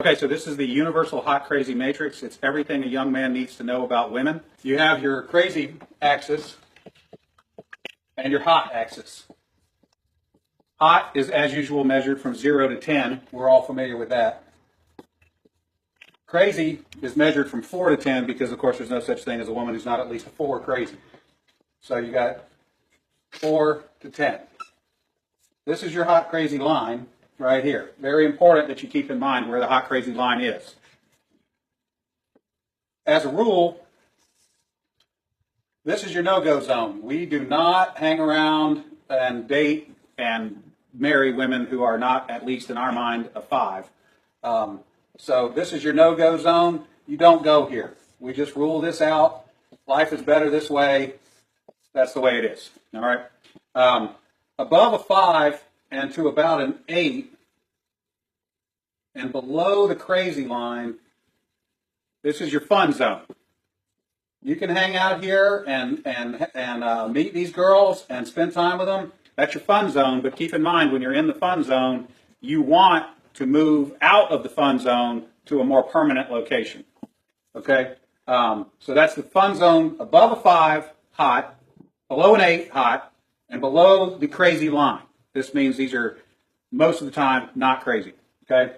Okay, so this is the universal hot crazy matrix. It's everything a young man needs to know about women. You have your crazy axis and your hot axis. Hot is, as usual, measured from 0 to 10. We're all familiar with that. Crazy is measured from 4 to 10 because, of course, there's no such thing as a woman who's not at least a 4 crazy. So you got 4 to 10. This is your hot crazy line right here. Very important that you keep in mind where the hot crazy line is. As a rule, this is your no-go zone. We do not hang around and date and marry women who are not, at least in our mind, a 5. So this is your no-go zone. You don't go here. We just rule this out. Life is better this way. That's the way it is. All right. Above a 5 and to about an 8 and below the crazy line, this is your fun zone. You can hang out here and meet these girls and spend time with them. That's your fun zone. But keep in mind, when you're in the fun zone, you want to move out of the fun zone to a more permanent location. Okay? So that's the fun zone above a 5, hot, below an 8, hot, and below the crazy line. This means these are, most of the time, not crazy. Okay?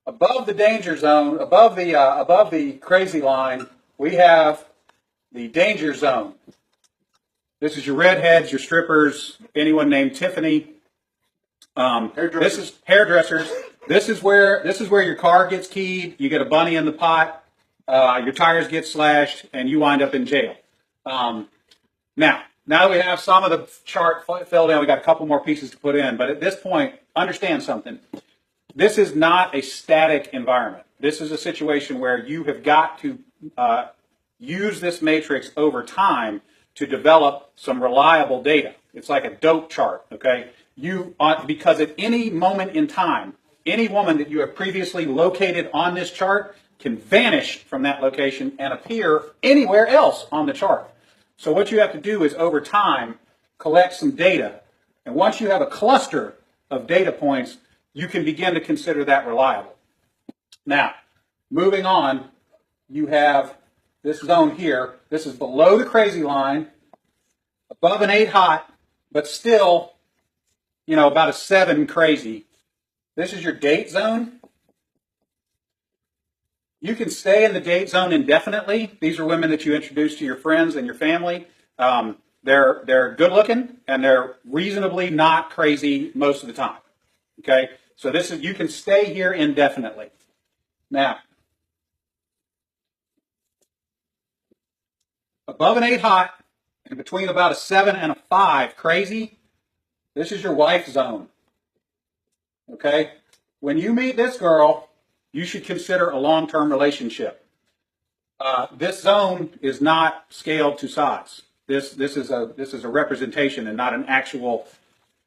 Above the danger zone, above the crazy line, we have the danger zone. This is your redheads, your strippers, anyone named Tiffany. This is hairdressers. This is where your car gets keyed. You get a bunny in the pot. Your tires get slashed, and you wind up in jail. Now that we have some of the chart filled in, we got a couple more pieces to put in. But at this point, understand something. This is not a static environment. This is a situation where you have got to use this matrix over time to develop some reliable data. It's like a dope chart, okay? Because at any moment in time, any woman that you have previously located on this chart can vanish from that location and appear anywhere else on the chart. So what you have to do is, over time, collect some data. And once you have a cluster of data points, you can begin to consider that reliable. Now, moving on, you have this zone here. This is below the crazy line, above an 8 hot, but still, about a 7 crazy. This is your date zone. You can stay in the date zone indefinitely. These are women that you introduce to your friends and your family. They're good looking and they're reasonably not crazy most of the time. Okay, so you can stay here indefinitely. Now, above an 8 hot and between about a 7 and a 5 crazy, this is your wife zone. Okay, when you meet this girl, you should consider a long-term relationship. This zone is not scaled to size. This is a representation and not an actual.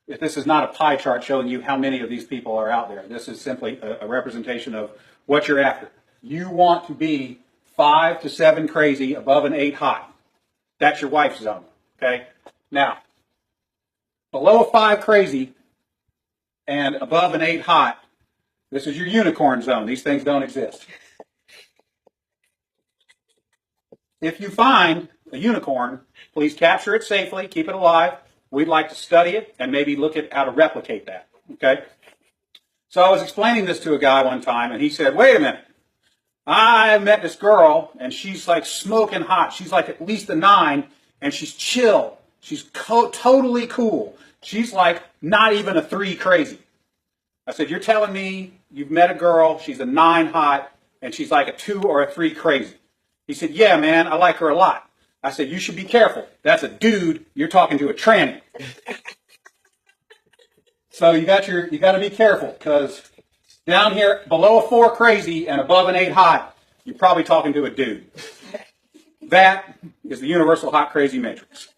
This is not a pie chart showing you how many of these people are out there. This is simply a representation of what you're after. You want to be 5 to 7 crazy, above an 8 hot. That's your wife zone. Okay. Now, below a 5 crazy and above an 8 hot, this is your unicorn zone. These things don't exist. If you find a unicorn, please capture it safely, keep it alive. We'd like to study it and maybe look at how to replicate that. Okay? So I was explaining this to a guy one time, and he said, wait a minute. I met this girl, and she's like smoking hot. She's like at least a 9, and she's chill. She's totally cool. She's like not even a 3 crazy. I said, you're telling me you've met a girl, she's a 9 hot, and she's like a 2 or a 3 crazy. He said, yeah, man, I like her a lot. I said, you should be careful. That's a dude. You're talking to a tranny. So you got to be careful, because down here below a 4 crazy and above an 8 hot, you're probably talking to a dude. That is the universal hot crazy matrix.